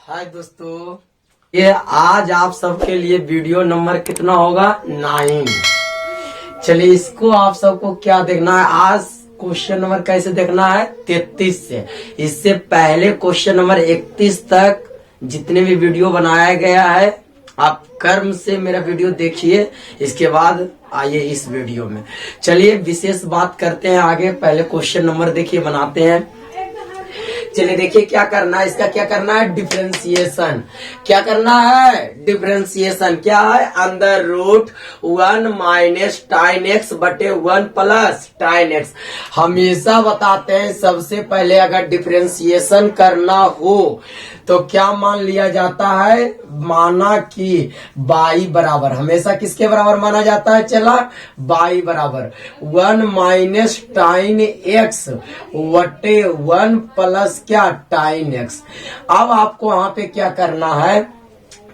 हाय दोस्तों, ये आज आप सबके लिए वीडियो नंबर कितना होगा 9। चलिए इसको आप सबको क्या देखना है, आज क्वेश्चन नंबर कैसे देखना है 33 से। इससे पहले क्वेश्चन नंबर 31 तक जितने भी वीडियो बनाया गया है आप कर्म से मेरा वीडियो देखिए, इसके बाद आइए इस वीडियो में। चलिए विशेष बात करते हैं आगे, पहले क्वेश्चन नंबर देखिए बनाते हैं। चलिए देखिए क्या करना है, इसका क्या करना है डिफरेंशिएशन। क्या करना है डिफरेंशिएशन, क्या है under root 1 minus tan x बटे 1 प्लस टाइन एक्स। हमेशा बताते हैं सबसे पहले अगर डिफरेंशिएशन करना हो तो क्या मान लिया जाता है, माना कि बाई बराबर, हमेशा किसके बराबर माना जाता है, चला बाई बराबर 1 माइनस टाइन एक्स बटे 1 प्लस क्या टाइन एक्स। अब आपको वहां पे क्या करना है,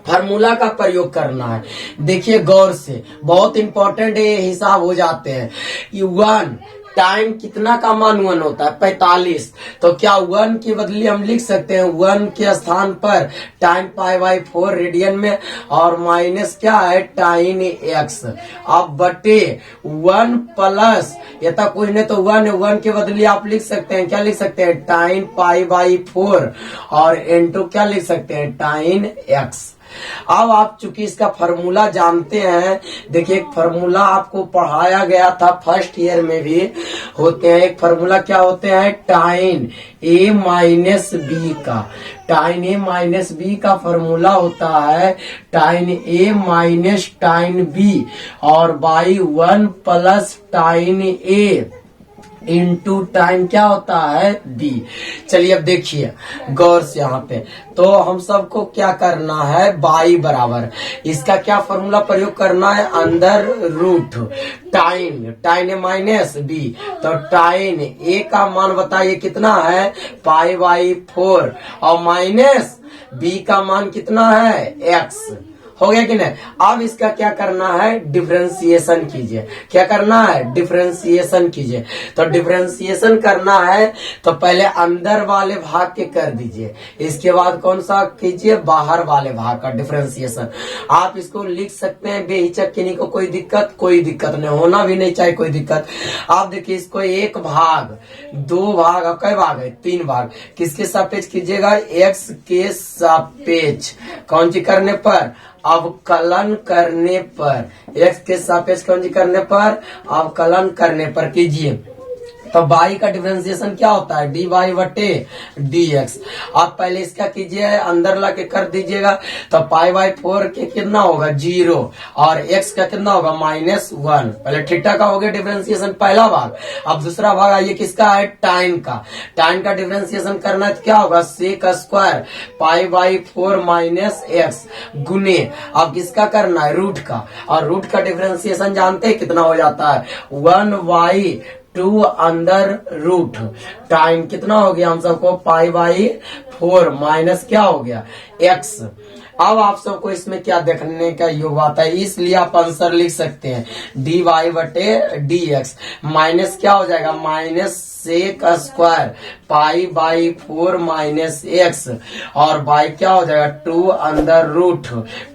फार्मूला का प्रयोग करना है। देखिए गौर से, बहुत इंपॉर्टेंट ये हिसाब हो जाते हैं। 1 टाइम कितना का मान 1 होता है 45, तो क्या 1 की बदली हम लिख सकते हैं 1 के स्थान पर टाइम π/4 रेडियन में, और माइनस क्या है टाइन एक्स, अब बटे 1 प्लस ये तक कुछ नहीं तो 1 के बदली आप लिख सकते हैं, क्या लिख सकते हैं टाइन π/4 और इनटू क्या लिख सकते हैं टाइन एक्स। अब आप चूंकि इसका फार्मूला जानते हैं, देखिए एक फार्मूला आपको पढ़ाया गया था फर्स्ट ईयर में भी होते हैं। एक फार्मूला क्या होते हैं टाइन ए माइनस बी का, टाइन ए माइनस बी का फार्मूला होता है टाइन ए माइनस टाइन बी और बाई 1 प्लस टाइन ए इंटू टाइम क्या होता है बी। चलिए अब देखिए गौर से यहाँ पे, तो हम सबको क्या करना है बाई बराबर, इसका क्या फॉर्मूला प्रयोग करना है अंडर रूट टाइन ए माइनस बी, तो टाइन ए का मान बताइए कितना है π/4 और माइनस बी का मान कितना है एक्स। हो गया कि नहीं। अब इसका क्या करना है डिफरेंशिएशन कीजिए, क्या करना है डिफरेंशिएशन कीजिए। तो डिफरेंशिएशन करना है तो पहले अंदर वाले भाग के कर दीजिए, इसके बाद कौन सा कीजिए बाहर वाले भाग का डिफरेंशिएशन। आप इसको लिख सकते हैं बेहिचक, किन्हीं को कोई दिक्कत नहीं, होना भी नहीं चाहिए कोई दिक्कत। आप देखिए इसको एक भाग 2 भाग, कई भाग है 3 भाग, किसके सापेक्ष कीजिएगा एक्स के सापेक्ष, कौन सी करने पर अवकलन करने पर, एक्स के सापेक्ष कौन सी करने पर अवकलन करने पर कीजिए। तो बाई का डिफरेंशिएशन क्या होता है डी वाई बटे डी एक्स। आप पहले इसका कीजिए अंदर ला के कर दीजिएगा, तो π/4 के कितना होगा 0 और x का कितना होगा -1। पहले थीटा का हो गया डिफरेंशिएशन पहला भाग। अब दूसरा भाग आइए किसका है टाइन का, टाइन का डिफरेंशिएशन करना है तो क्या होगा सेक स्क्वायर π/4 -x गुने, अब किसका करना है रूट का, और रूट का डिफरेंशिएशन जानते हैं कितना हो जाता है 1/2 अंडर रूट टाइम कितना हो गया हम सबको π/4 माइनस क्या हो गया x। अब आप सबको इसमें क्या देखने का योग आता है, इसलिए आप आंसर लिख सकते हैं dy बटे dx माइनस क्या हो जाएगा माइनस सेक स्क्वायर π/4 -x और बाई क्या हो जाएगा 2 अंडर रूट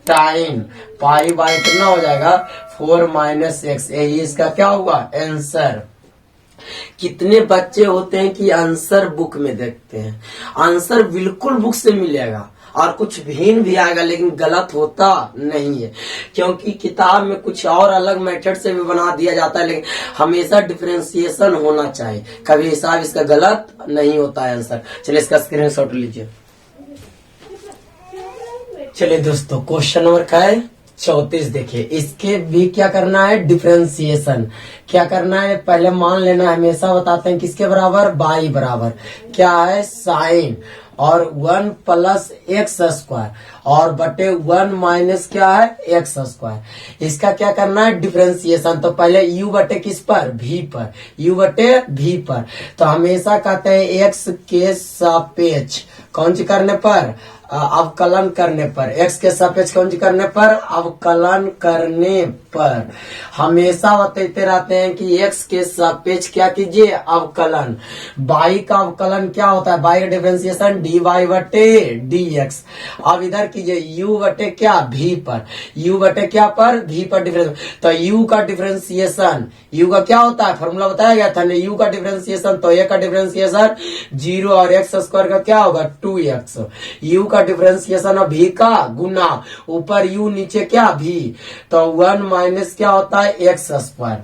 टाइन π/, कितना हो जाएगा 4 -x। यही इसका क्या हुआ आंसर। कितने बच्चे होते हैं कि आंसर बुक में देखते हैं, आंसर बिल्कुल बुक से मिलेगा और कुछ भिन्न भी आएगा लेकिन गलत होता नहीं है, क्योंकि किताब में कुछ और अलग मेथड से भी बना दिया जाता है, लेकिन हमेशा डिफरेंशिएशन होना चाहिए, कभी हिसाब इसका गलत नहीं होता है आंसर। चलिए इसका स्क्रीनशॉट लीजिए। चलिए दोस्तों क्वेश्चन नंबर क्या है 34। देखिए इसके भी क्या करना है डिफरेंशिएशन, क्या करना है पहले मान लेना है, हमेशा बताते हैं किसके बराबर बाई बराबर क्या है साइन और 1 प्लस एक्स स्क्वायर और बटे 1 माइनस क्या है एक्स स्क्वायर। इसका क्या करना है डिफरेंशिएशन, तो पहले u बटे किस पर v पर, u बटे v पर, तो हमेशा कहते हैं एक्स के सापेक्ष कौन सी करने पर, अवकलन करने पर, x के सापेक्ष कौन सी करने पर, अवकलन करने पर। हमेशा बताते रहते हैं कि x के सापेक्ष क्या कीजिए, अवकलन। y का अवकलन क्या होता है, y का डिफरेंशिएशन dy बटे dx। अब इधर कीजिए u बटे क्या, v पर, u बटे क्या पर, v पर डिफरेंस। तो u का डिफरेंशिएशन, u का क्या होता है, फॉर्मूला बताया गया था ना, u का डिफरेंशिएशन, तो a का डिफरेंशिएशन 0 और x स्क्वायर का क्या होगा 2x। u का डिफरेंशिएशन और v का गुना, ऊपर u नीचे क्या v, तो 1 माइनस क्या होता है x स्क्वायर,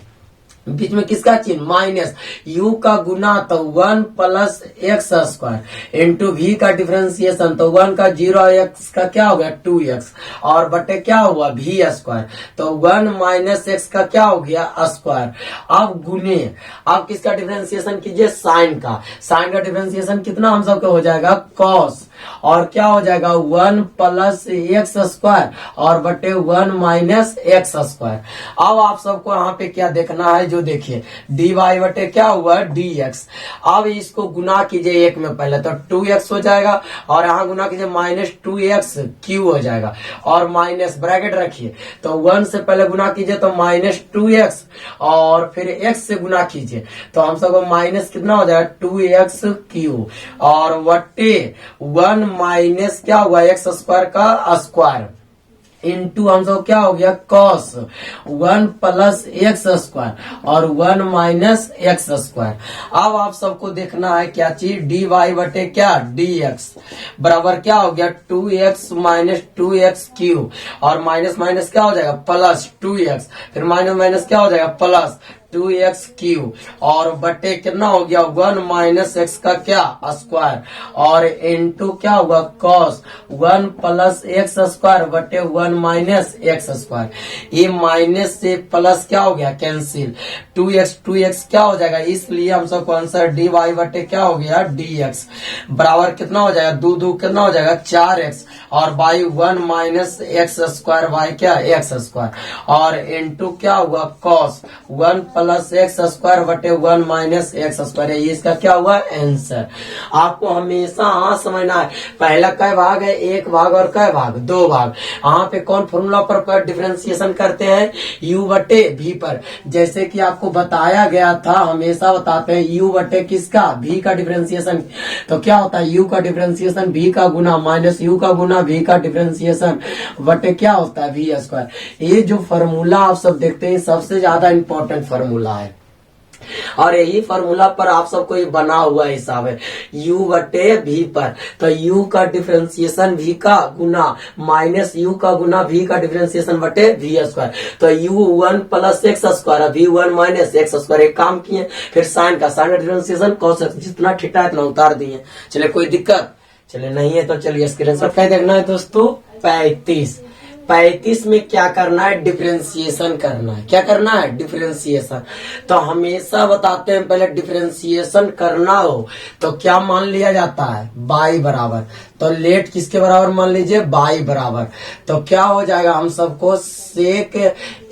बीच में किसका चिन्ह माइनस, u का गुना तो 1 plus x square into v का डिफरेंशिएशन, तो 1 का 0 और x का क्या हो गया 2x और बटे क्या हुआ v स्क्वायर, तो 1 माइनस एक्स का क्या हो गया स्क्वायर। अब गुने, अब किसका डिफरेंशिएशन कीजिए, साइन का। साइन का डिफरेंशिएशन कितना हम सबको हो जाएगा कॉस, और क्या हो जाएगा 1 प्लस एक्स स्क्वायर और बटे 1 माइनस एक्स स्क्वायर। अब आप सबको यहाँ पे क्या देखना है, जो देखिए dy बटे क्या हुआ dx। अब इसको गुना कीजिए एक में पहले, तो 2x हो जाएगा और यहाँ गुना कीजिए माइनस 2x क्यू हो जाएगा और माइनस ब्रैकेट रखिए, तो 1 से पहले गुना कीजिए तो माइनस 2x और फिर x से गुना कीजिए, तो हम सबको माइनस कितना हो जाएगा 2x क्यू और बटे 1 माइनस क्या हुआ एक्स स्क्वायर का स्क्वायर इंटू हम सब क्या हो गया कॉस 1 प्लस एक्स स्क्वायर और 1 माइनस एक्स स्क्वायर। अब आप सबको देखना है क्या चीज, डी वाई बटे क्या dx बराबर क्या हो गया 2x माइनस 2x क्यू और माइनस माइनस क्या हो जाएगा प्लस 2x, फिर माइनस माइनस क्या हो जाएगा प्लस 2x क्यू और बटे कितना हो गया 1 माइनस एक्स का क्या स्क्वायर और इंटू क्या होगा कॉस 1 प्लस एक्स स्क्वायर बटे 1 माइनस एक्स स्क्वायर। ये माइनस से प्लस क्या हो गया कैंसिल, 2x क्या हो जाएगा, इसलिए हम सबको आंसर डी वाई बटे क्या हो गया dx बराबर कितना हो जाएगा 2 2 कितना हो जाएगा 4x और by 1 minus x square by क्या एक्स स्क्वायर और इंटू क्या हुआ कॉस 1 प्लस एक्स स्क्वायर बटे 1 माइनस एक्स स्क्वायर। ये इसका क्या हुआ आंसर। आपको हमेशा हाँ समझना है, पहला कै भाग है, एक भाग और कै भाग, दो भाग। यहाँ पे कौन फॉर्मूला पर डिफरेंशिएशन करते हैं, u बटे v पर। जैसे कि आपको बताया गया था, हमेशा बताते हैं u बटे किसका v का डिफरेंशिएशन, तो क्या होता है u का डिफरेंशिएशन v का गुना माइनस u का गुना v का डिफरेंशिएशन बटे क्या होता है v स्क्वायर। ये जो फॉर्मूला आप सब देखते हैं सबसे ज्यादा इंपॉर्टेंट फॉर्मूला है और यही फॉर्मूला पर आप सबको ये बना हुआ हिसाब है u बटे v पर, तो u का डिफरेंशिएशन v का गुना माइनस u का गुना v का डिफरेंशिएशन बटे v स्क्वायर, तो u 1 plus x square v 1 minus x square. एक काम किए, फिर साइन का डिफरेंशिएशन cos x, जितना ठीठा है इतना उतार दिए। चलिए कोई दिक्कत, चलिए नहीं है तो चलिए स्क्रीनशॉट क्या देखना है दोस्तों 35 में क्या करना है डिफरेंशिएशन करना है, क्या करना है डिफरेंशिएशन। तो हमेशा बताते हैं पहले डिफरेंशिएशन करना हो तो क्या मान लिया जाता है बाई बराबर, तो लेट किसके बराबर मान लीजिए बाई बराबर, तो क्या हो जाएगा हम सबको सेक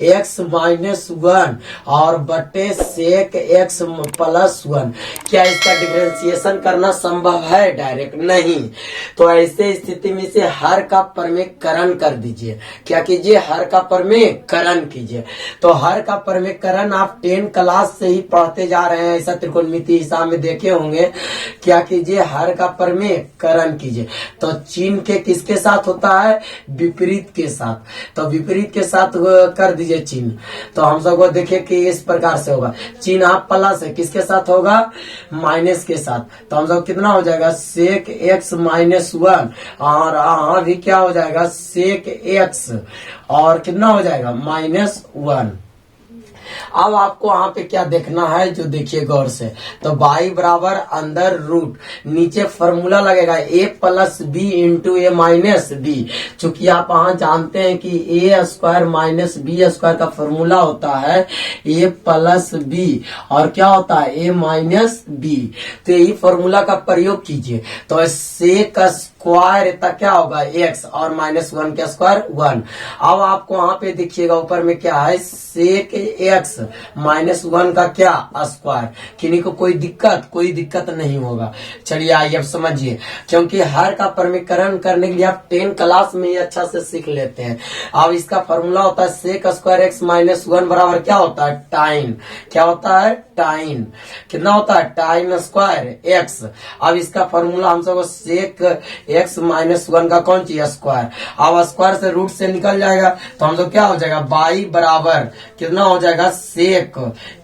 x माइनस 1 और बटे सेक x प्लस 1। क्या इसका डिफरेंशिएशन करना संभव है डायरेक्ट, नहीं। तो ऐसे स्थिति में से हर का प्रमेयकरण कर दीजिए, क्या कीजिए हर का प्रमेयकरण कीजिए। तो हर का प्रमेयकरण आप 10 क्लास से ही पढ़ते जा रहे हैं, ऐसा त्रिकोणमिति हिसाब में देखे होंगे। क्या कीजिए हर का प्रमेयकरण कीजिए, तो चिन्ह के किसके साथ होता है विपरीत के साथ, तो विपरीत के साथ कर दीजिए चिन्ह। तो हम सबको देखिए कि इस प्रकार से होगा, चिन्ह आप प्लस है किसके साथ होगा माइनस के साथ, तो हम सब कितना हो जाएगा सेक x माइनस 1 और यहाँ भी क्या हो जाएगा सेक x और कितना हो जाएगा माइनस 1। अब आपको यहाँ पे क्या देखना है जो देखिए गौर से, तो बाई बराबर अंदर रूट, नीचे फॉर्मूला लगेगा a plus b into a minus b. चूंकि आप यहाँ जानते हैं कि a square minus b square का फॉर्मूला होता है a प्लस बी और क्या होता है a माइनस बी, तो यही फॉर्मूला का प्रयोग कीजिए। तो सेक स्क्वायर इतना क्या होगा x और माइनस 1 का स्क्वायर 1। अब आपको यहाँ पे देखिएगा ऊपर में क्या है सेक एक्स माइनस 1 का क्या स्क्वायर। किन्हीं को कोई दिक्कत नहीं होगा। चलिए आइए अब समझिए, क्योंकि हर का प्रमीकरण करने के लिए आप 10 क्लास में ही अच्छा से सीख लेते हैं। अब इसका फॉर्मूला होता है सेक स्क्वायर एक्स माइनस 1 बराबर क्या होता है, टाइन। क्या होता है, टाइन। कितना होता है, टाइन स्क्वायर एक्स। अब इसका फॉर्मूला हम सबको सेक एक्स माइनस 1 का कौन चीज, स्क्वायर। अब स्क्वायर से रूट से निकल जाएगा तो हम लोग क्या हो जाएगा, बाई बराबर कितना हो जाएगा, सेक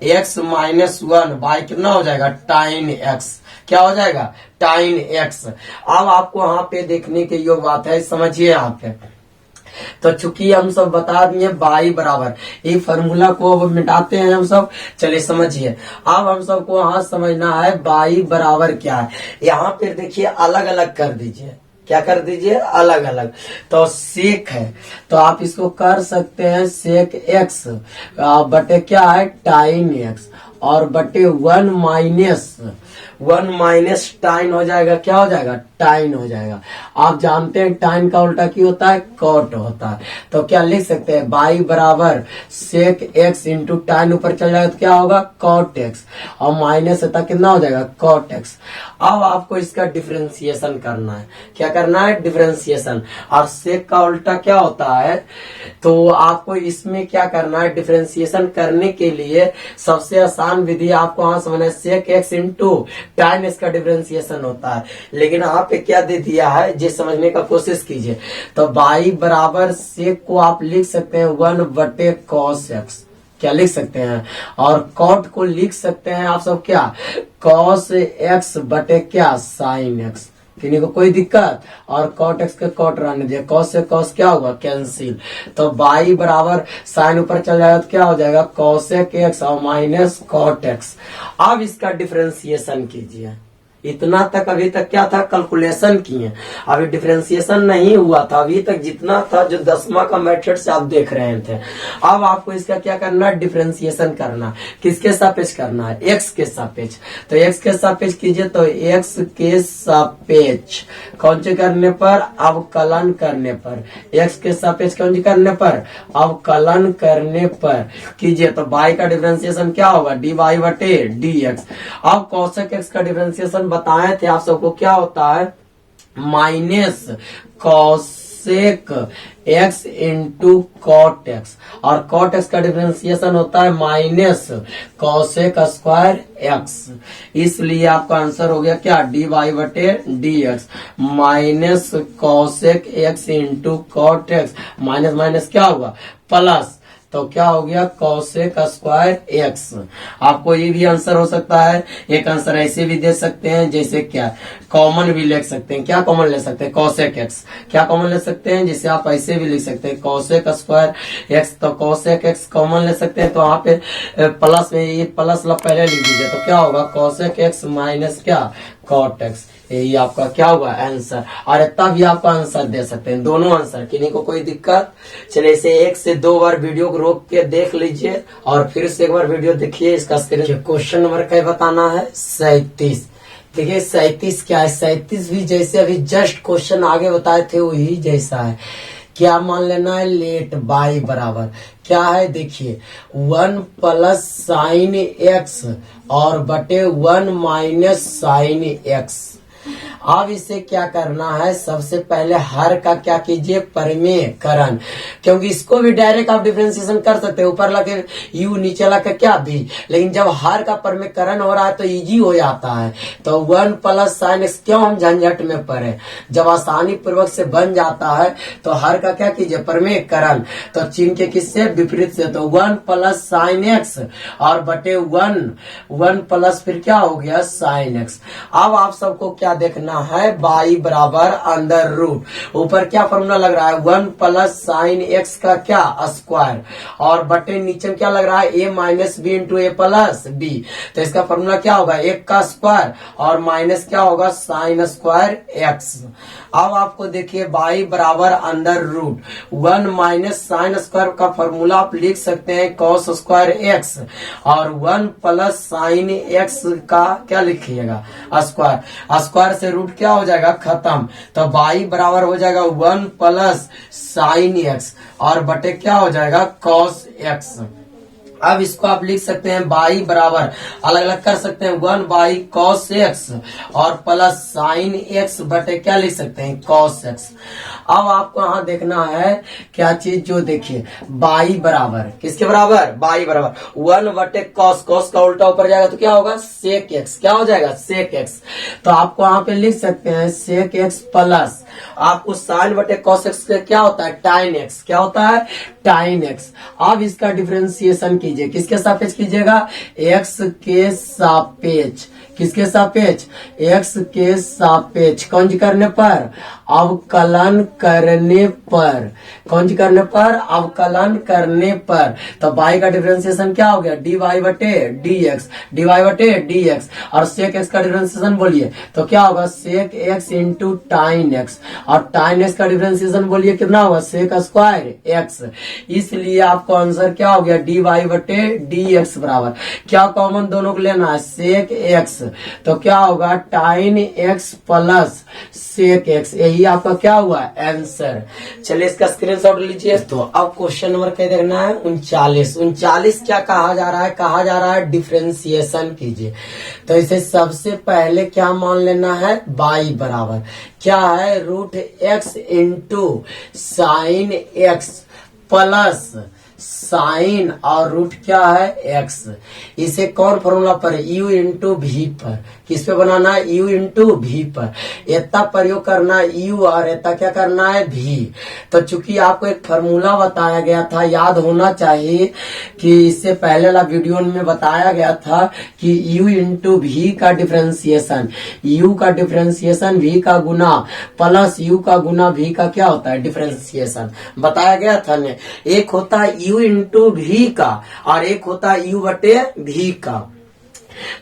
एक्स माइनस 1 बाई कितना हो जाएगा, टाइन एक्स। क्या हो जाएगा, टाइन एक्स। अब आपको यहाँ पे देखने के योग बात है, समझिए यहाँ पे। तो चूंकि हम सब बता दिए बाई बराबर, ये फॉर्मूला को अब मिटाते हैं हम सब। चलिए समझिए, अब हम सबको यहाँ समझना है बाई बराबर क्या है। यहाँ पे देखिए अलग अलग कर दीजिए, क्या कर दीजिए, अलग अलग। तो सेक है तो आप इसको कर सकते हैं सेक एक्स बटे क्या है, टाइन एक्स, और बटे 1 माइनस टाइन हो जाएगा। क्या हो जाएगा, टाइन हो जाएगा। आप जानते हैं टाइन का उल्टा की होता है, कॉट होता है। तो क्या लिख सकते हैं, बाई बराबर सेक एक्स इंटू टाइन ऊपर चल जाएगा तो क्या होगा, कॉट एक्स, और माइनस होता कितना हो जाएगा, कॉट एक्स। अब आपको इसका डिफरेंशिएशन करना है। क्या करना है, डिफरेंशिएशन। और सेक का उल्टा क्या होता है, तो आपको इसमें क्या करना है, डिफरेंशिएशन करने के लिए सबसे आसान विधि आपको वहां समझना है, सेक एक्स इंटू टाइन इसका डिफरेंशिएशन होता है। लेकिन यहाँ पे क्या दे दिया है, ये समझने का कोशिश कीजिए। तो बाई बराबर सेक को आप लिख सकते हैं 1 बटे कॉस एक्स। क्या लिख सकते हैं, और कॉट को लिख सकते हैं आप सब क्या, कॉस एक्स बटे क्या, साइन एक्स। किन्हीं को कोई दिक्कत, और कॉट एक्स के कॉट रहने दिया, कॉस से कॉस क्या होगा, कैंसिल। तो बाई बराबर साइन ऊपर चल जाएगा तो क्या हो जाएगा, कॉसेक एक्स और माइनस कॉट एक्स। अब इसका डिफरेंशिएशन कीजिए। इतना तक अभी तक क्या था, कैलकुलेशन किए, अभी डिफरेंशिएशन नहीं हुआ था। अभी तक जितना था जो 10वां का मेथड से आप देख रहे थे। अब आपको इसका क्या करना है, डिफरेंशिएशन करना। किसके सापेक्ष करना है, एक्स के सापेक्ष। तो एक्स के सापेक्ष कीजिए, तो एक्स के सापेक्ष कौन से करने पर, अवकलन करने पर। एक्स के सापेक्ष कौन से करने पर, अवकलन करने पर कीजिए। तो बाई का डिफरेंशिएशन क्या होगा, डी वाई बटे डी एक्स। अब कॉसेक एक्स का डिफरेंशिएशन बताए थे आप सबको, क्या होता है, minus cosec x into cot x, और कॉट एक्स का डिफरेंशिएशन होता है माइनस कॉसेक स्क्वायर एक्स। इसलिए आपका आंसर हो गया क्या, डी वाई बटे d x minus cosec x into cot x, minus minus क्या होगा, प्लस। तो क्या हो गया, कॉसेक स्क्वायर एक्स। आपको ये भी आंसर हो सकता है। एक आंसर ऐसे भी दे सकते हैं, जैसे क्या, कॉमन भी ले सकते हैं। क्या कॉमन ले सकते हैं, कॉसेक एक्स। क्या कॉमन ले सकते हैं, जिसे आप ऐसे भी लिख सकते हैं, कॉसेक स्क्वायर एक्स। तो कॉसेक एक्स कॉमन ले सकते हैं, तो वहां पे प्लस में ये प्लस पहले लिख दीजिए। तो क्या होगा, कॉसेक एक्स माइनस क्या, कॉट एक्स। यही आपका क्या होगा आंसर। और इतना भी आपका आंसर दे सकते हैं, दोनों आंसर, किन्हीं को कोई दिक्कत। चलिए इसे 1 से 2 बार वीडियो को रोक के देख लीजिए, और फिर से एक बार वीडियो देखिए। इसका क्वेश्चन नंबर क्या बताना है, 37। देखिए 37 क्या है, 37 भी जैसे अभी जस्ट क्वेश्चन आगे बताए थे वही जैसा है। क्या मान लेना है, लेट बाई बराबर क्या है, देखिए 1 प्लस साइन एक्स और बटे 1 माइनस साइन एक्स। अब इसे क्या करना है, सबसे पहले हर का क्या कीजिए, परिमेयकरण। क्योंकि इसको भी डायरेक्ट आप डिफरेंशिएशन कर सकते हैं, ऊपर लगे यू नीचे लगे क्या भी, लेकिन जब हर का परिमेयकरण हो रहा है तो इजी हो जाता है। तो 1 प्लस साइन एक्स, क्यों हम झंझट में पड़े, जब आसानी पूर्वक से बन जाता है तो हर का क्या कीजिए, परिमेयकरण। तो चिन्ह के किससे, विपरीत से। तो 1 प्लस साइन एक्स और बटे 1 प्लस फिर क्या हो गया, साइन एक्स। अब आप सबको क्या देखना है, बाई बराबर अंडर रूट, ऊपर क्या फॉर्मूला लग रहा है, 1 प्लस साइन एक्स का क्या, स्क्वायर, और बटे नीचे में क्या लग रहा है, ए माइनस बी इंटू ए प्लस बी। तो इसका फॉर्मूला क्या होगा, 1 का स्क्वायर और माइनस क्या होगा, साइन स्क्वायर एक्स। अब आपको देखिए बाई बराबर under root 1 minus sine square का फॉर्मूला आप लिख सकते हैं कॉस स्क्वायर एक्स, और 1 प्लस साइन एक्स का क्या लिखिएगा, स्क्वायर। स्क्वायर से रूट क्या हो जाएगा, खत्म। तो बाई बराबर हो जाएगा 1 प्लस साइन एक्स और बटे क्या हो जाएगा, कॉस एक्स। अब इसको आप लिख सकते हैं बाई बराबर अलग अलग कर सकते हैं 1 बाई कॉस एक्स और प्लस साइन एक्स बटे क्या लिख सकते हैं कॉस एक्स। अब आपको यहाँ देखना है क्या चीज, जो देखिए बाई बराबर किसके बराबर, बाई बराबर 1 बटे कॉस, कॉस का उल्टा ऊपर जाएगा तो क्या होगा सेक एक्स, क्या हो जाएगा सेक एक्स। तो आपको यहाँ पे लिख सकते हैं सेक एक्स प्लस आपको साइन बटे कॉस एक्स क्या होता है टाइन एक्स, क्या होता है टाइन एक्स। अब इसका डिफरेंशिएशन कीजिए, किसके सापेक्ष कीजिएगा एक्स के सापेक्ष, किसके सापेक्ष एक्स के सापेक्ष, कंज करने पर अवकलन करने पर, कंज करने पर अवकलन करने पर, तो बाई का डिफरेंशिएशन क्या हो गया डी वाई बटे डी एक्स, डी वाई बटे डी एक्स, और सेक एक्स का डिफरेंशिएशन बोलिए तो क्या होगा sec x into tan x, और टाइन एक्स का डिफरेंशिएशन बोलिए कितना होगा सेक स्क्वायर एक्स। इसलिए आपको आंसर क्या हो गया डी वाई बटे डी एक्स बराबर क्या कॉमन दोनों को लेना है सेक एक्स, तो क्या होगा टाइन एक्स प्लस सेक एक्स, यही आपका क्या हुआ आंसर। चलिए इसका स्क्रीनशॉट लीजिए। तो अब क्वेश्चन नंबर क्या देखना है 39, 39 क्या कहा जा रहा है, कहा जा रहा है डिफरेंशिएशन कीजिए। तो इसे सबसे पहले क्या मान लेना है बाई बराबर क्या है root x into sine x plus sine और रूट क्या है एक्स। इसे कौन फॉर्मूला पर u इंटू भी पर, किस पे बनाना है u इंटू भी पर, इतना प्रयोग करना है u और इतना क्या करना है भी। तो चूंकि आपको एक फॉर्मूला बताया गया था, याद होना चाहिए कि इससे पहले वाला वीडियो में बताया गया था कि u इंटू भी का डिफरेंशिएशन, u का डिफरेंशिएशन v का गुना प्लस u का गुना v का क्या होता है डिफरेंशिएशन, बताया गया था ने। एक होता है u इंटू भी का और एक होता है u बटे भी का।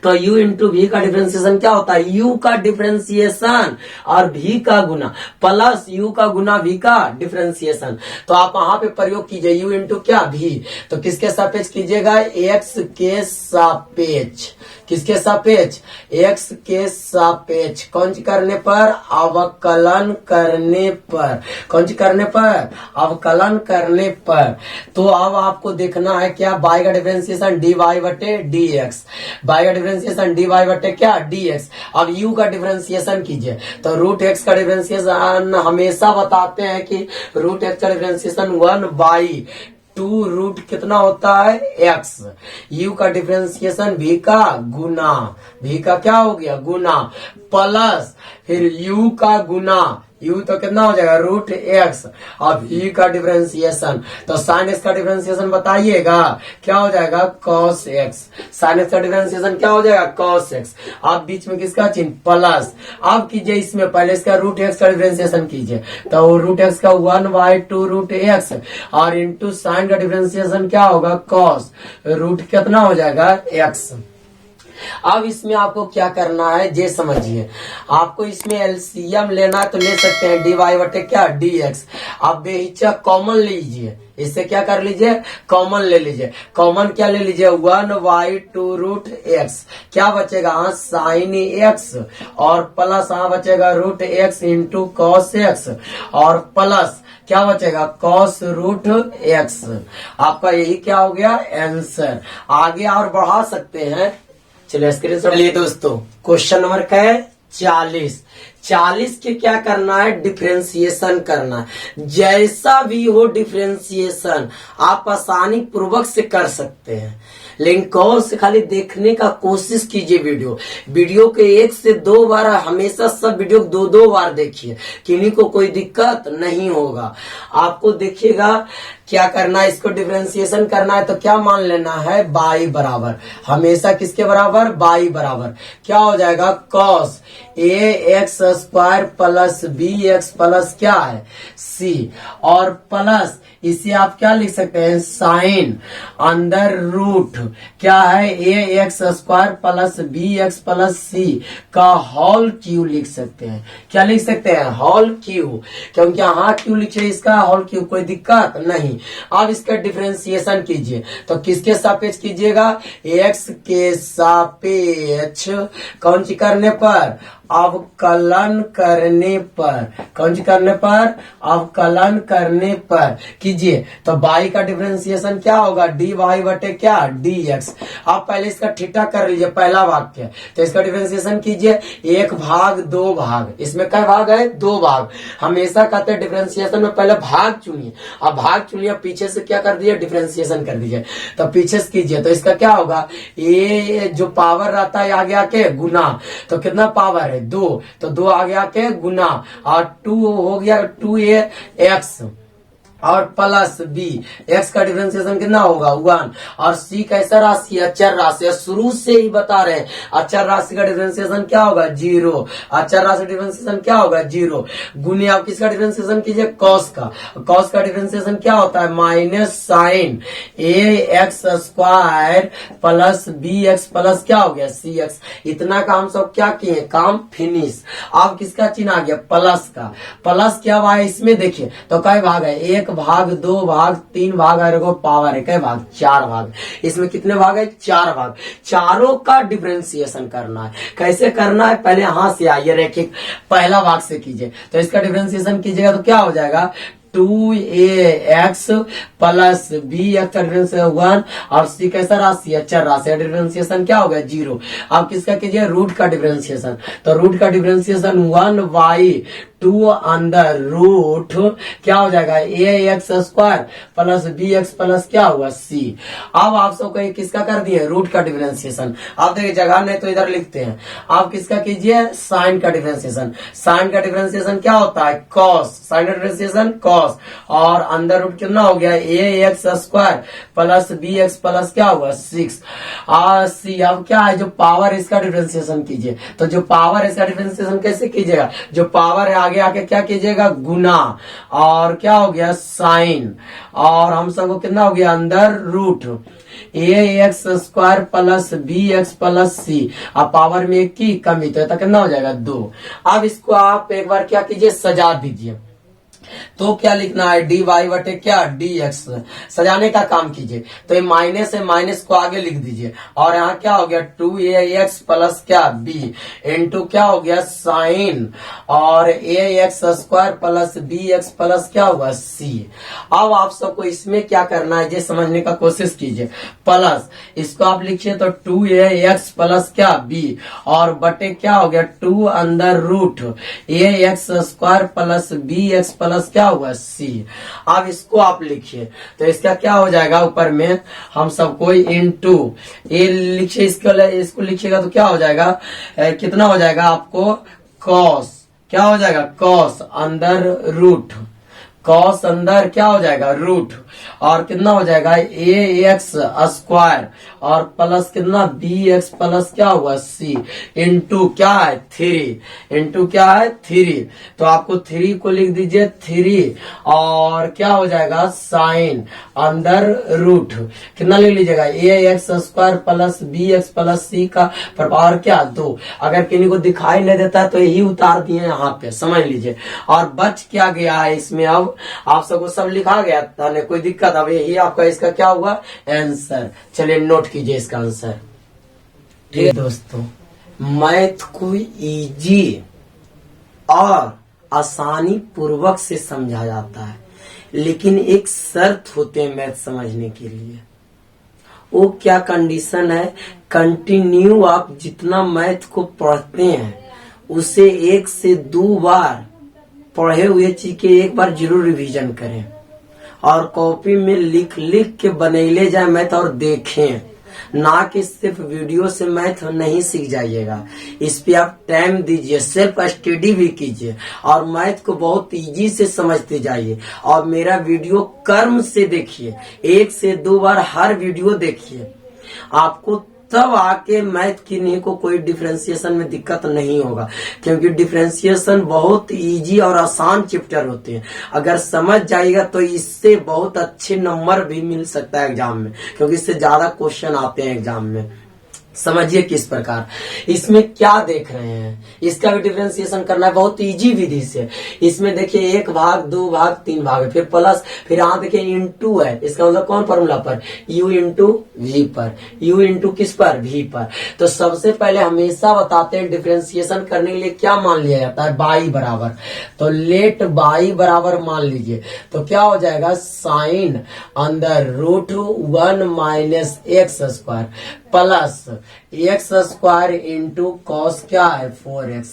तो u इंटू भी का डिफरेंशिएशन क्या होता है u का डिफरेंशिएशन और v का गुना प्लस u का गुना v का डिफरेंशिएशन। तो आप वहां पे प्रयोग कीजिए u इंटू क्या v, तो किसके सापेक्ष कीजिएगा x के सापेक्ष, किसके सापेक्ष x के सापेक्ष, कंज करने पर अवकलन करने पर, कंज करने पर अवकलन करने पर। तो अब आपको देखना है क्या बाई का डिफरेंशिएशन डी वाई बटे डी एक्स, बाई का डिफरेंशिएशन डी वाई बटे क्या डी एक्स। अब u का डिफरेंशिएशन कीजिए तो रूट एक्स का डिफरेंशिएशन हमेशा बताते हैं कि रूट एक्स का डिफरेंशिएशन 1 बाई 2 रूट कितना होता है x, u का डिफरेंशिएशन v का गुना, v का क्या हो गया गुना प्लस फिर u का गुना, u तो कितना हो जाएगा रूट x, अब v का डिफरेंशिएशन तो साइन x का डिफरेंशिएशन बताइएगा क्या हो जाएगा cos x, साइन x का डिफरेंशिएशन क्या हो जाएगा cos x। अब बीच में किसका चिन्ह प्लस, अब कीजिए इसमें पहले इसका रूट x का डिफरेंशिएशन कीजिए तो रूट x का 1 बाई 2 रूट x और इंटू साइन का डिफरेंशिएशन क्या होगा cos, रूट कितना हो जाएगा x। अब इसमें आपको क्या करना है ये समझिए, आपको इसमें एलसीएम लेना है तो ले सकते हैं डी वाई बटे क्या डी एक्स। आप बेहिचक कॉमन लीजिए, इससे क्या कर लीजिए कॉमन ले लीजिए, कॉमन क्या ले लीजिए 1 बाई 2 रूट एक्स, क्या बचेगा हाँ साइन एक्स और प्लस हाँ बचेगा root x into cos x और प्लस क्या बचेगा कॉस रूट एक्स। आपका यही क्या हो गया आंसर। आगे और बढ़ा सकते हैं, चलिए स्क्रीनशॉट लिए दोस्तों। क्वेश्चन नंबर क्या है 40, 40 के क्या करना है डिफरेंशिएशन करना है। जैसा भी हो डिफरेंशिएशन आप आसानी पूर्वक से कर सकते हैं, लेकिन कौन से खाली देखने का कोशिश कीजिए। वीडियो के 1 से 2 बार, हमेशा सब वीडियो 2-2 बार देखिए, किन्हीं को कोई दिक्कत नहीं होगा। आपको देखिएगा क्या करना है, इसको डिफरेंशिएशन करना है तो क्या मान लेना है बाई बराबर, हमेशा किसके बराबर बाई बराबर क्या हो जाएगा cos a x square plus b x plus क्या है सी और प्लस इसे आप क्या लिख सकते हैं साइन अंदर रूट क्या है a x square plus b x plus c का होल क्यू लिख सकते हैं। क्या लिख सकते हैं होल क्यू, क्योंकि यहाँ क्यू लिखे इसका होल क्यू, कोई दिक्कत नहीं। अब इसका डिफरेंशिएशन कीजिए तो किसके सापेक्ष कीजिएगा एक्स के सापेक्ष, कौन सी करने पर अवकलन करने पर, कौन सी करने पर, अवकलन करने पर कीजिए तो y का डिफरेंशिएशन क्या होगा, dy बटे क्या, dx। आप पहले इसका थीटा कर लीजिए, पहला वाक्य, तो इसका डिफरेंशिएशन कीजिए, 1 भाग 2 भाग, इसमें क्या भाग है, 2 भाग। हमेशा कहते हैं डिफरेंशिएशन में पहले भाग चुनिए, अब भाग चुनिए, पीछे से क्या कर दिए, डिफरेंशिएशन कर दीजिए, तो पीछे से कीजिए तो इसका क्या होगा, ये जो पावर रहता है आगे आके गुना, तो कितना पावर है, 2, तो 2 आगे आके गुना, और 2 हो गया 2a(x) और प्लस b, x का डिफरेंशिएशन कितना होगा 1, और c कैसा राशि है, अचर राशि है, शुरू से ही बता रहे हैं, अचर राशि का डिफरेंशिएशन क्या होगा 0, अचर राशि डिफरेंशिएशन क्या होगा 0, गुने आप किसका डिफरेंशिएशन कीजिए, कॉस का, कॉस का डिफरेंशिएशन क्या होता है, minus sine ax² plus bx plus क्या हो गया cx। इतना काम सब क्या किए, काम फिनिश। अब किसका चिन्ह आ गया, प्लस का, प्लस क्या हुआ है इसमें देखिए, तो कई भाग है, 1 भाग 2 भाग 3 भाग और पावर है कई भाग, 4 भाग। इसमें कितने भाग है, 4 भाग। चारों का डिफरेंशिएशन करना है, कैसे करना है, पहले यहां से आइए, रैखिक पहला भाग से कीजिए, तो इसका डिफरेंशिएशन कीजिएगा तो क्या हो जाएगा, 2ax प्लस bx का डिफरेंशिएशन 1, और c कैसा राशि है, अचर राशि, डिफरेंशिएशन क्या हो गया 0। अब किसका कीजिए, रूट का डिफरेंशिएशन, तो रूट का डिफरेंशिएशन 1/2 अंदर रूट क्या हो जाएगा, ax² प्लस bx प्लस क्या हुआ c। अब आप सबको किसका कर दिए, रूट का डिफरेंशिएशन। आप देखिए जगह नहीं तो इधर लिखते हैं, आप किसका कीजिए, साइन का डिफरेंशिएशन। साइन का डिफरेंशिएशन क्या होता है, कॉस, साइन का डिफरेंशिएशन कॉस, और अंदर रूट कितना हो गया, ax² प्लस bx प्लस क्या हुआ 6 और c। अब क्या है, जो पावर इसका डिफरेंशिएशन कीजिए, तो जो पावर इसका डिफरेंशिएशन कैसे कीजिएगा, जो पावर है आगे आके क्या कीजिएगा, गुना, और क्या हो गया साइन, और हम सबको कितना हो गया अंदर root ax² plus bx plus c। अब पावर में 1 की कमी, तो कितना हो जाएगा 2। अब इसको आप एक बार क्या कीजिए, सजा दीजिए, तो क्या लिखना है, dy बटे क्या, dx। सजाने का काम कीजिए, तो ये माइनस है, माइनस को आगे लिख दीजिए, और यहाँ क्या हो गया 2ax प्लस क्या b इंटू क्या हो गया साइन, और ax² प्लस bx प्लस क्या हुआ c। अब आप सबको इसमें क्या करना है, ये समझने का कोशिश कीजिए, प्लस इसको आप लिखिए तो 2ax प्लस क्या b, और बटे क्या हो गया 2 अंदर root ax² plus bx plus क्या हुआ c। अब इसको आप लिखिए तो इसका क्या हो जाएगा, ऊपर में हम सबको इनटू ये लिखिए, इसको लिखिएगा तो क्या हो जाएगा, कितना हो जाएगा आपको कॉस, क्या हो जाएगा कॉस अंदर रूट, कॉस अंदर क्या हो जाएगा रूट, और कितना हो जाएगा ax² और प्लस कितना bx प्लस क्या हुआ c इंटू क्या है 3, इंटू क्या है 3, तो आपको 3 को लिख दीजिए 3, और क्या हो जाएगा साइन अंदर रूट कितना ले लीजिएगा ax² plus bx plus c का प्रभाव क्या 2। अगर किन्हीं को दिखाई नहीं देता है तो यही उतार दिए यहाँ पे, समझ लीजिए। और बच क्या गया है इसमें, अब आप सबको सब लिखा गया था, नहीं कोई दिक्कत, अब यही आपका इसका क्या हुआ आंसर। चलिए नोट कीजिए इसका आंसर। ठीक है दोस्तों, मैथ को इजी और आसानी पूर्वक से समझा जाता है, लेकिन एक शर्त होते हैं मैथ समझने के लिए। वो क्या कंडीशन है, कंटिन्यू आप जितना मैथ को पढ़ते हैं उसे 1 से 2 बार पढ़े हुए चीज के एक बार जरूर रिवीजन करें, और कॉपी में लिख लिख के बनेले जाए मैथ और देखें, ना कि सिर्फ वीडियो से मैथ नहीं सीख जाइएगा। इस पे आप टाइम दीजिए, सेल्फ स्टडी भी कीजिए, और मैथ को बहुत इजी से समझते जाइए। और मेरा वीडियो कर्म से देखिए, 1 से 2 बार हर वीडियो देखिए, आपको तब आके मैथ किन्हीं को कोई डिफरेंशिएशन में दिक्कत नहीं होगा, क्योंकि डिफरेंशिएशन बहुत इजी और आसान चैप्टर होते हैं। अगर समझ जाएगा तो इससे बहुत अच्छे नंबर भी मिल सकता है एग्जाम में, क्योंकि इससे ज्यादा क्वेश्चन आते हैं एग्जाम में, समझिए किस प्रकार। इसमें क्या देख रहे हैं, इसका भी डिफरेंशिएशन करना है बहुत इजी विधि से। इसमें देखिए 1 भाग 2 भाग 3 भाग है, फिर प्लस, फिर यहाँ देखिए इंटू है, इसका मतलब कौन फॉर्मूला पर, u इंटू वी पर, u इंटू किस पर, v पर। तो सबसे पहले हमेशा बताते हैं डिफरेंशिएशन करने के लिए क्या मान लिया जाता है, बाई बराबर। तो लेट बाई बराबर मान लीजिए, तो क्या हो जाएगा, साइन अंदर root 1 minus x square plus x square into cos क्या है 4x।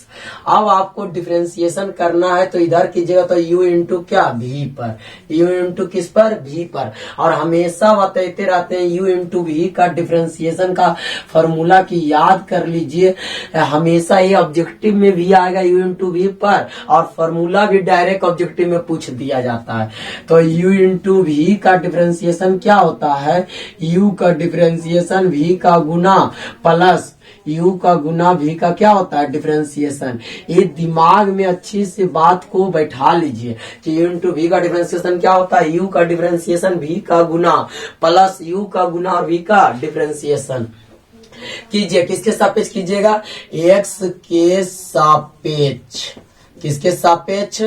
अब आपको डिफरेंशिएशन करना है तो इधर कीजिएगा तो u इंटू क्या, v पर, u इंटू किस पर, v पर। और हमेशा बताते रहते हैं u इंटू v का डिफरेंशिएशन का फॉर्मूला की याद कर लीजिए। हमेशा ये ऑब्जेक्टिव में भी आएगा u इंटू v पर, और फॉर्मूला भी डायरेक्ट ऑब्जेक्टिव में पूछ दिया जाता है। तो u इंटू v का डिफरेंशिएशन क्या होता है, u का डिफरेंशिएशन v का गुना प्लस u का गुना v का क्या होता है, डिफरेंशिएशन। ये दिमाग में अच्छी सी बात को बैठा लीजिए कि u इंटू v का डिफरेंशिएशन क्या होता है, u का डिफरेंशिएशन v का गुना प्लस u का गुना और v का डिफरेंशिएशन कीजिए। किसके सापेक्ष कीजिएगा, x के सापेक्ष, किसके सापेक्ष,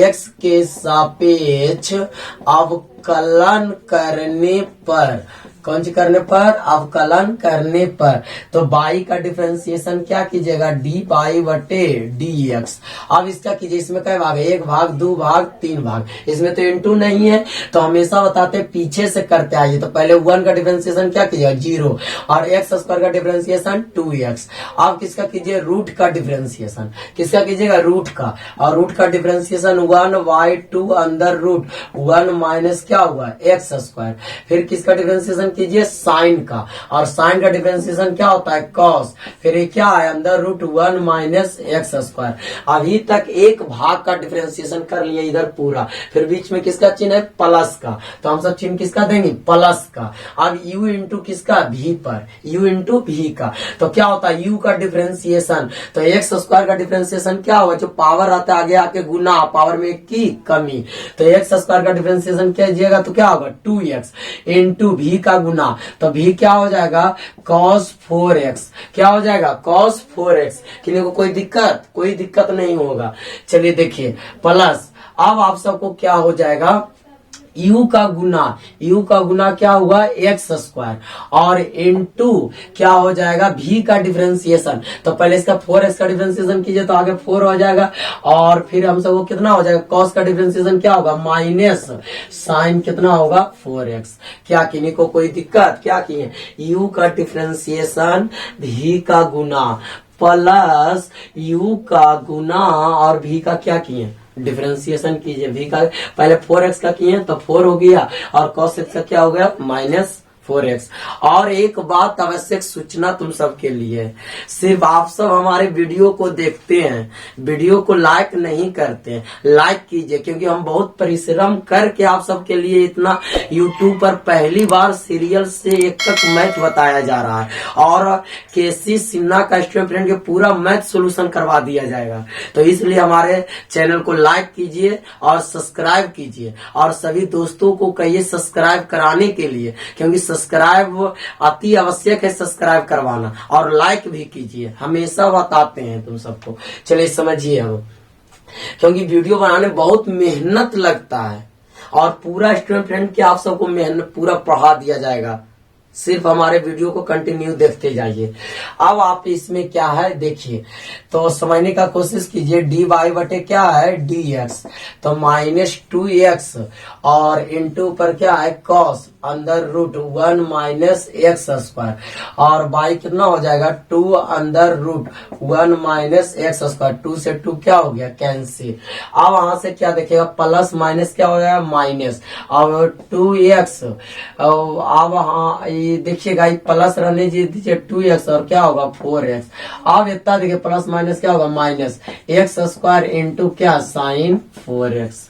x के सापेक्ष अवकलन करने पर, कौन सी करने पर, अवकलन करने पर। तो बाई का डिफरेंशिएशन क्या कीजिएगा, डी बाई बटे डी एक्स। अब इसका कीजिए, इसमें क्या भाग है, 1 भाग 2 भाग 3 भाग, इसमें तो इंटू नहीं है तो हमेशा बताते पीछे से करते आइए। तो पहले 1 का डिफरेंशिएशन क्या कीजिएगा, 0, और एक्स स्क्वायर का डिफरेंशिएशन 2x। अब किसका कीजिए, रूट का डिफरेंशिएशन, किसका कीजिएगा, रूट का, और रूट का डिफरेंशिएशन 1/2 अंदर रूट 1 माइनस क्या हुआ, एक्स स्क्वायर। फिर किसका डिफरेंशिएशन कीजिए, साइन का, और साइन का डिफरेंशिएशन क्या होता है, कॉस। फिर ये क्या है, अंदर रूट 1 माइनस एक्स स्क्वायर। अभी तक एक भाग का डिफरेंशिएशन कर लिए इधर पूरा, फिर बीच में किसका चिन्ह है, प्लस का, तो हम सब चिन्ह किसका देंगे, प्लस का। अब u इंटू किसका, v पर, u इंटू v का। तो क्या होता है, u का डिफरेंशिएशन, तो एक्स स्क्वायर का डिफरेंशिएशन क्या होगा, जो पावर आता है आगे आके गुना, पावर में की कमी, तो एक्स स्क्वायर का डिफरेंशिएशन क्या कीजिएगा, तो क्या होगा 2x इंटू v का गुना, तो v क्या हो जाएगा, cos 4x, क्या हो जाएगा, cos 4x। किसी को कोई दिक्कत नहीं होगा। चलिए देखिए प्लस, अब आप सबको क्या हो जाएगा, u का गुना क्या हुआ, एक्स स्क्वायर, और इंटू क्या हो जाएगा, v का डिफरेंशिएशन। तो पहले इसका 4x का डिफरेंशिएशन कीजिए तो आगे 4 हो जाएगा, और फिर हम सबको कितना हो जाएगा, cos का डिफरेंशिएशन क्या होगा, माइनस साइन कितना होगा 4x। क्या किन्हीं को कोई दिक्कत, क्या किए, u का डिफरेंशिएशन v का गुना प्लस u का गुना और v का क्या किए, डिफरेंशिएशन कीजिए। v का पहले 4x का किए तो 4 हो गया, और cos x का क्या हो गया, माइनस 4x। और एक बात आवश्यक सूचना तुम सबके लिए, सिर्फ आप सब हमारे वीडियो को देखते हैं, वीडियो को लाइक नहीं करते हैं, लाइक कीजिए, क्योंकि हम बहुत परिश्रम करके आप सबके लिए इतना यूट्यूब पर पहली बार सीरियल से 1 तक मैथ बताया जा रहा है, और केसी सिन्हा का स्टूडेंट फ्रेंड के पूरा मैथ सोल्यूशन करवा दिया जाएगा। तो इसलिए हमारे चैनल को लाइक कीजिए और सब्सक्राइब कीजिए, और सभी दोस्तों को कहिए सब्सक्राइब कराने के लिए, क्योंकि सब्सक्राइब अति आवश्यक है, सब्सक्राइब करवाना, और लाइक भी कीजिए, हमेशा बताते हैं तुम सबको। चलिए समझिए अब, क्योंकि वीडियो बनाने बहुत मेहनत लगता है, और पूरा स्टूडेंट फ्रेंड के आप सबको मेहनत पूरा पढ़ा दिया जाएगा, सिर्फ हमारे वीडियो को कंटिन्यू देखते जाइए। अब आप इसमें क्या है देखिए, तो समझने का कोशिश कीजिए। डी वाई बटे क्या है, डी एक्स, तो माइनस 2x, और इंटू पर क्या है, कॉस अंदर रूट 1 माइनस एक्स स्क्वायर, और बाई कितना हो जाएगा, 2 अंदर रूट 1 माइनस एक्स स्क्वायर। 2 से 2 क्या हो गया, कैंसिल। अब वहां से क्या देखेगा, प्लस माइनस क्या हो जाएगा, माइनस, अब 2x, अब हाँ ये देखिएगा, प्लस रहने दीजिए 2x, और क्या होगा 4x। अब इतना देखिए, प्लस माइनस क्या होगा, माइनस एक्स स्क्वायर इंटू क्या, साइन 4x।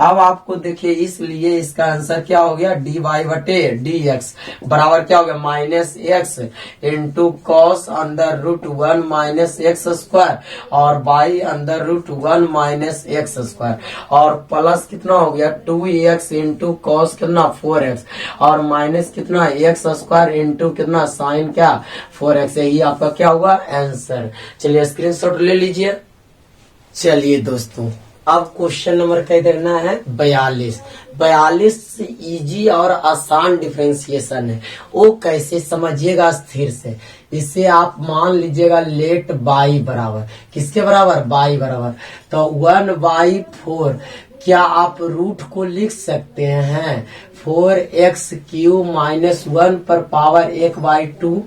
अब आपको देखिए, इसलिए इसका आंसर क्या हो गया, डी वाई बटे डी एक्स बराबर क्या हो गया minus x into cos under root 1 minus x square और by under root 1 minus x square और प्लस कितना हो गया 2x इंटू कॉस कितना 4x और माइनस कितना एक्स स्क्वायर इंटू कितना साइन क्या 4x। यही आपका क्या हुआ आंसर। चलिए स्क्रीनशॉट ले लीजिए। चलिए दोस्तों अब क्वेश्चन नंबर क्या देखना है 42 इजी और आसान डिफरेंशिएशन है। वो कैसे समझिएगा स्थिर से। इसे आप मान लीजिएगा लेट बाई बराबर किसके बराबर बाई बराबर तो 1/4 क्या आप रूट को लिख सकते हैं 4x³ माइनस 1 पर पावर 1/2।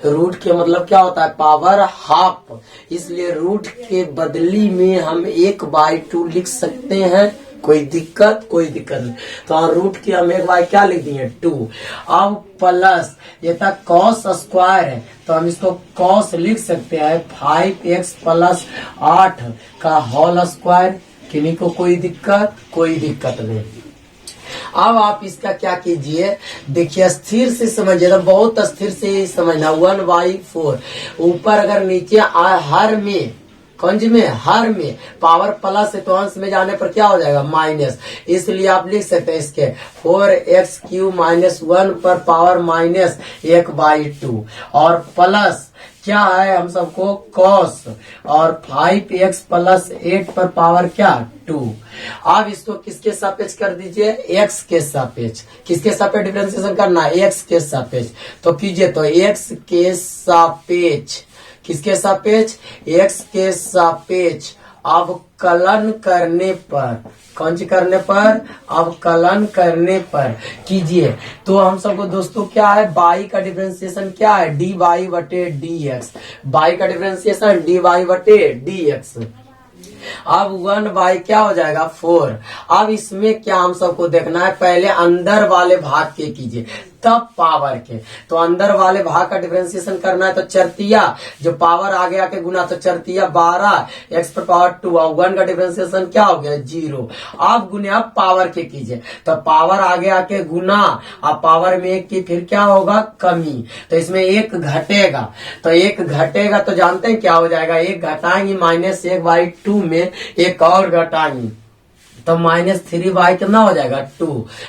रूट के मतलब क्या होता है पावर हाफ, इसलिए रूट के बदली में हम 1/2 लिख सकते हैं। कोई दिक्कत नहीं। तो रूट की हम 1/2 क्या लिख दिए 2। अब प्लस ये तक कॉस स्क्वायर है तो हम इसको कॉस लिख सकते हैं 5x प्लस 8 का होल स्क्वायर। किन्हीं को कोई दिक्कत नहीं। अब आप इसका क्या कीजिए देखिए स्थिर से समझिए तो बहुत स्थिर से समझना 1/4 ऊपर अगर नीचे हर में कंज में हर में पावर प्लस है तो अंश में जाने पर क्या हो जाएगा माइनस, इसलिए आप लिख सकते हैं इसके 4x³ माइनस 1 पर पावर माइनस 1/2 और प्लस क्या है हम सबको कॉस और 5x प्लस 8 पर पावर क्या 2। अब इसको किसके सापेक्ष कर दीजिए x के सापेक्ष। किसके सापेक्ष डिफरेंशिएशन करना है x के सापेक्ष। तो कीजिए तो x के सापेक्ष किसके सापेक्ष x के सापेक्ष अवकलन करने पर कीजिए तो हम सबको दोस्तों क्या है बाई का डिफरेंशिएशन क्या है dy बटे dx। बाई का डिफरेंशिएशन dy बटे dx। अब 1/4 क्या हो जाएगा 4। अब इसमें क्या हम सबको देखना है पहले अंदर वाले भाग के कीजिए तब पावर के। तो अंदर वाले भाग का डिफरेंशिएशन करना है तो चरतिया जो पावर आगे आके गुना तो चरतिया 12 x पर पावर 2 और 1 का डिफरेंशिएशन क्या हो गया 0। अब गुने आप पावर के कीजिए तो पावर आगे आके गुना और पावर में एक की फिर क्या होगा कमी तो इसमें एक घटेगा तो जानते हैं क्या हो जाएगा एक घटाएंगे माइनस 1/2 में एक और घटाएंगे तो -3/2 कितना हो जाएगा 2।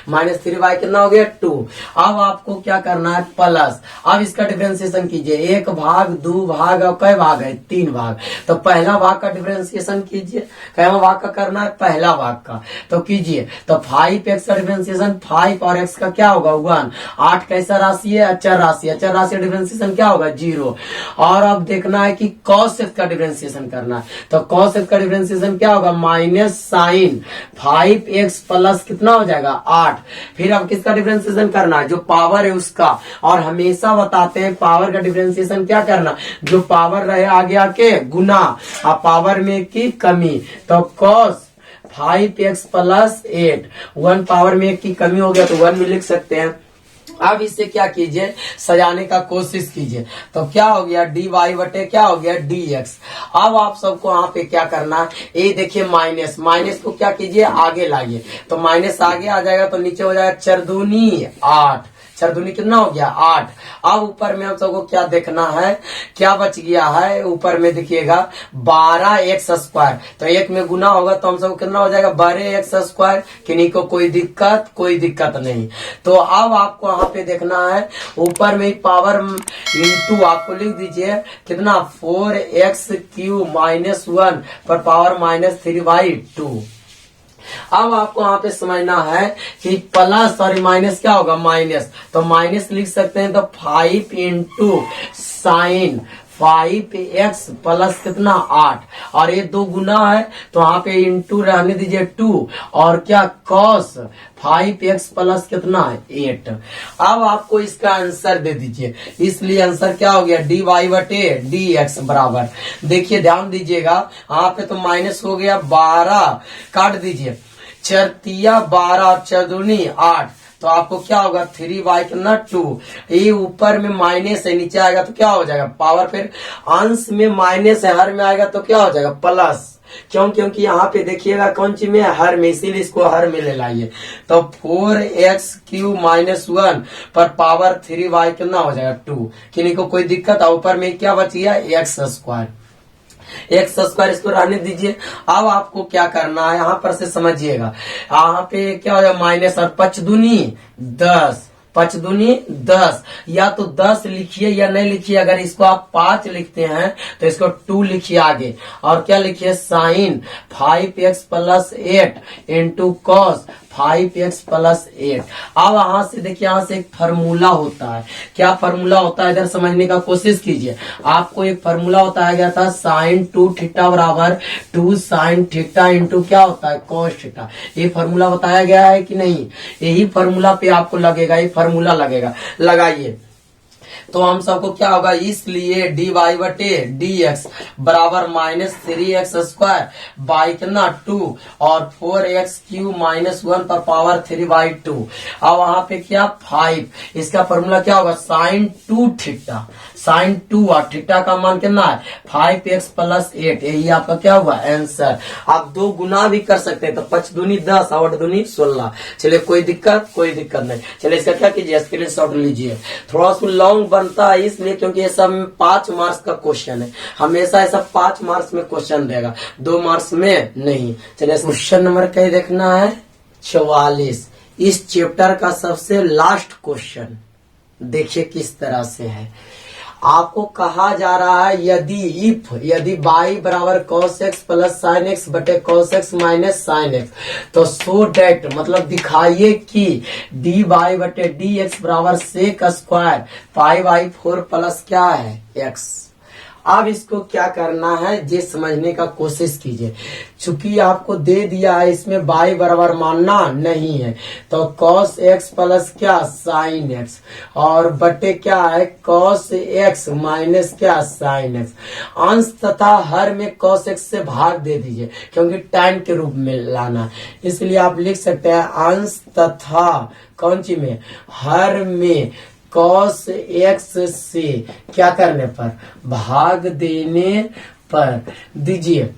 -3/2 कितना हो गया 2। अब आपको क्या करना है प्लस। अब इसका डिफरेंशिएशन कीजिए 1 भाग 2 भाग और कई भाग है 3 भाग। तो पहला भाग का डिफरेंशिएशन कीजिए। कैवा भाग का करना है पहला भाग का तो कीजिए तो 5x का डिफरेंशिएशन 5 और x का क्या होगा 1। 8 कैसा राशि है अचर राशि का डिफरेंशिएशन क्या होगा 0। और अब देखना है कि cos x का डिफरेंशिएशन करना है तो cos x का डिफरेंशिएशन क्या होगा माइनस साइन 5x प्लस कितना हो जाएगा 8। फिर अब किसका डिफरेंशिएशन करना है जो पावर है उसका। और हमेशा बताते हैं पावर का डिफरेंशिएशन क्या करना जो पावर रहे आगे आके गुना और पावर में की कमी। तो cos 5x प्लस 8 1 पावर में एक की कमी हो गया तो 1 में लिख सकते हैं। अब इसे क्या कीजिए सजाने का कोशिश कीजिए तो क्या हो गया dy बटे क्या हो गया dx। अब आप सबको यहाँ पे क्या करना है ये देखिए माइनस को क्या कीजिए आगे लाइए तो माइनस आगे आ जाएगा तो नीचे हो जाएगा 4 दूनी 8 4 दूनी कितना हो गया 8। अब ऊपर में हम सबको क्या देखना है क्या बच गया है ऊपर में देखिएगा 12x²। तो एक में गुना होगा तो हम सबको कितना हो जाएगा 12x²। किन्हीं को कोई दिक्कत नहीं। तो अब आपको यहाँ पे देखना है ऊपर में पावर इंटू आपको लिख दीजिए कितना 4x³ माइनस 1 पर पावर -3/2। अब आपको यहाँ पे समझना है कि प्लस और माइनस क्या होगा माइनस तो माइनस लिख सकते हैं तो 5 इंटू साइन 5x प्लस कितना 8 और ये 2 गुना है तो यहाँ पे इंटू रहने दीजिए 2 और क्या cos 5x प्लस कितना 8। अब आपको इसका आंसर दे दीजिए इसलिए आंसर क्या हो गया dy बटे dx बराबर। देखिए ध्यान दीजिएगा यहाँ पे तो माइनस हो गया 12 काट दीजिए 4 12 और 4 दूनी 8 तो आपको क्या होगा 3/2 कितना 2। ये ऊपर में माइनस है नीचे आएगा तो क्या हो जाएगा पावर फिर अंश में माइनस है हर में आएगा तो क्या हो जाएगा प्लस। क्यों? क्योंकि यहाँ पे देखिएगा कौन सी में, हर में, इसीलिए इसको हर में ले लाइए। तो 4x³ पर पावर 3y कितना हो जाएगा 2। किन्हीं को कोई दिक्कत है? ऊपर में क्या बच गया x²। x² इसको रहने दीजिए। अब आपको क्या करना है, यहाँ पर से समझिएगा, यहाँ पे क्या हो जाएगा माइनस, और 5 दूनी 10, 5 दूनी 10, या तो 10 लिखिए या नहीं लिखिए। अगर इसको आप 5 लिखते हैं तो इसको 2 लिखिए आगे, और क्या लिखिए sign 5x + 8 into cos 5x + 8। अब यहां से देखिए, यहां से एक फार्मूला होता है। क्या फार्मूला होता है, इधर समझने का कोशिश कीजिए। आपको एक फार्मूला बताया गया था, sin 2θ बराबर 2 sin θ इंटू क्या होता है cos θ। ये फार्मूला बताया गया है कि नहीं? यही फार्मूला पे आपको लगेगा, ये फार्मूला लगेगा, लगाइए। तो हम सबको क्या होगा, इसलिए dy/dx बराबर -3x² बाई कितना 2 और 4x³ - 1 पर पावर 3/2। अब वहां पे क्या 5, इसका फॉर्मूला क्या होगा sin 2θ, sin 2 और थीटा का मान कितना है 5x + 8। यही आपका क्या हुआ आंसर। आप 2 गुना भी कर सकते हैं, तो 5 दूनी 10 और 8 दूनी 16। चलिए कोई दिक्कत नहीं। चलिए इसका क्या कीजिए, स्क्रीनशॉट लीजिए। थोड़ा सा लॉन्ग बनता है इसलिए क्योंकि ये सब 5 मार्क्स का क्वेश्चन है। हमेशा ऐसा 5 मार्क्स में क्वेश्चन देगा, 2 मार्क्स में नहीं। चलिए क्वेश्चन नंबर क्या देखना है 44। इस चैप्टर का सबसे लास्ट क्वेश्चन देखिए किस तरह से है। आपको कहा जा रहा है यदि y बराबर cos x + sin x बटे cos x - sin x, तो सो डेट मतलब दिखाइए कि dy/dx बराबर sec² π/4 प्लस क्या है x। अब इसको क्या करना है ये समझने का कोशिश कीजिए। चूंकि आपको दे दिया है, इसमें y बराबर मानना नहीं है, तो cos x प्लस क्या sin x और बटे क्या है cos x माइनस क्या sin x। अंश तथा हर में cos x से भाग दे दीजिए क्योंकि tan के रूप में लाना है। इसलिए आप लिख सकते हैं अंश तथा कौन सी में, हर में cos x से क्या करने पर, भाग देने पर दीजिए।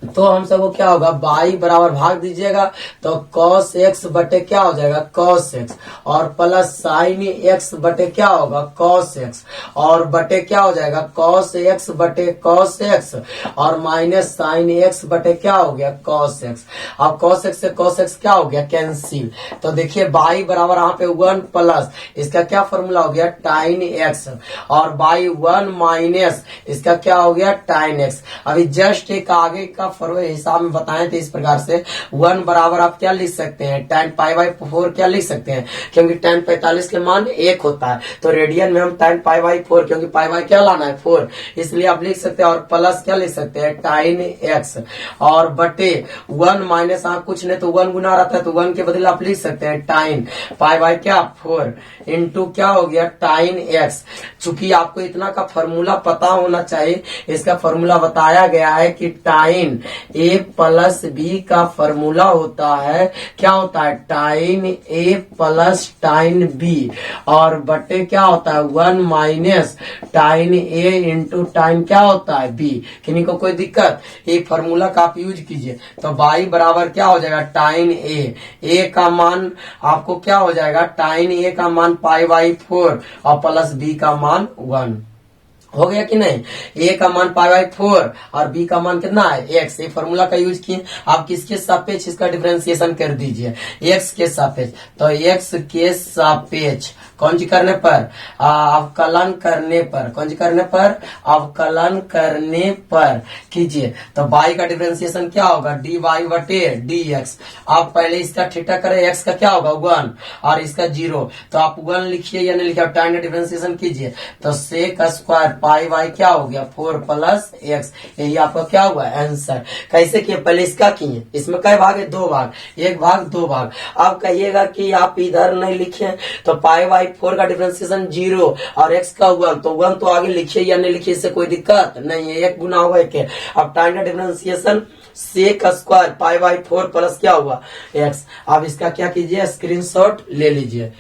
तो हम सबको क्या होगा y बराबर भाग दीजिएगा तो cos x बटे क्या हो जाएगा cos x और प्लस sin x बटे क्या होगा cos x और बटे क्या हो जाएगा cos x बटे cos x और माइनस sin x बटे क्या हो गया cos x। अब cos x से cos x क्या हो गया कैंसिल। तो देखिए y बराबर यहाँ पे 1 प्लस इसका क्या फॉर्मूला हो गया sin x और बाई 1 माइनस इसका क्या हो गया tan x। अभी जस्ट एक आगे का हिसाब में बताएं तो इस प्रकार से 1 बराबर आप क्या लिख सकते हैं tan π/4 क्या लिख सकते हैं क्योंकि tan 45 के मान 1 होता है, तो रेडियन में हम tan π/4 क्योंकि π क्या लाना है 4, इसलिए आप लिख सकते हैं और प्लस क्या लिख सकते हैं tan x और बटे 1 माइनस कुछ नहीं तो 1 गुना रहता है तो 1 के बदले आप लिख सकते हैं tan π/क्या 4 इंटू क्या हो गया tan x। चूंकि आपको इतना का फॉर्मूला पता होना चाहिए, इसका फॉर्मूला बताया गया है कि tan a प्लस b का फॉर्मूला होता है क्या होता है tan a plus tan b और बटे क्या होता है 1 minus tan a into tan क्या होता है b। किन्हीं को कोई दिक्कत, एक फॉर्मूला का आप यूज कीजिए तो y बराबर क्या हो जाएगा tan a का मान आपको क्या हो जाएगा tan a का मान π/4 और प्लस b का मान 1 हो गया कि नहीं। a का मान π/4 और b का मान कितना है x। ये फॉर्मूला का यूज किए, आप किसके सापेक्ष इसका डिफरेंशिएशन कर दीजिए x के सापेक्ष। तो x के सापेक्ष कौन सी करने पर अवकलन करने पर, कौन सी करने पर अवकलन करने पर कीजिए तो y का डिफरेंशिएशन क्या होगा dy/dx। आप पहले इसका थीटा करें, x का क्या होगा 1 और इसका 0, तो आप 1 लिखिए या नहीं लिखिए, tan का डिफरेंशिएशन कीजिए तो sec² π/y क्या हो गया 4 प्लस x। यही आपका क्या हुआ आंसर। कैसे किए, पहले इसका किए, इसमें कई भाग है 2 भाग, 1 भाग 2 भाग। अब कहिएगा कि आप इधर नहीं लिखे तो π/4 का डिफरेंशिएशन 0 और x का 1, तो 1 तो आगे लिखिए या नहीं लिखिए, इससे कोई दिक्कत नहीं है, 1 गुना होगा 1। अब tan का डिफरेंशिएशन sec² π/4 प्लस क्या हुआ x। अब इसका क्या कीजिए स्क्रीनशॉट ले लीजिए।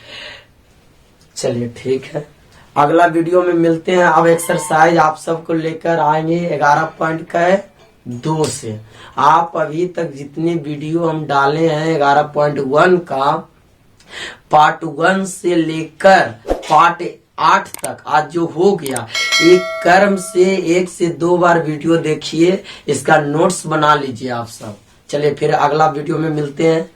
चलिए ठीक है, अगला वीडियो में मिलते हैं। अब एक्सरसाइज आप सबको लेकर आएंगे 11 पॉइंट का है। 2 से। आप अभी तक जितनी वीडियो हम डाले हैं 11.1 का पार्ट 1 से लेकर पार्ट 8 तक आज जो हो गया, एक कर्म से 1 से 2 बार वीडियो देखिए, इसका नोट्स बना लीजिए आप सब। चलिए फिर अगला वीडियो में मिलते हैं।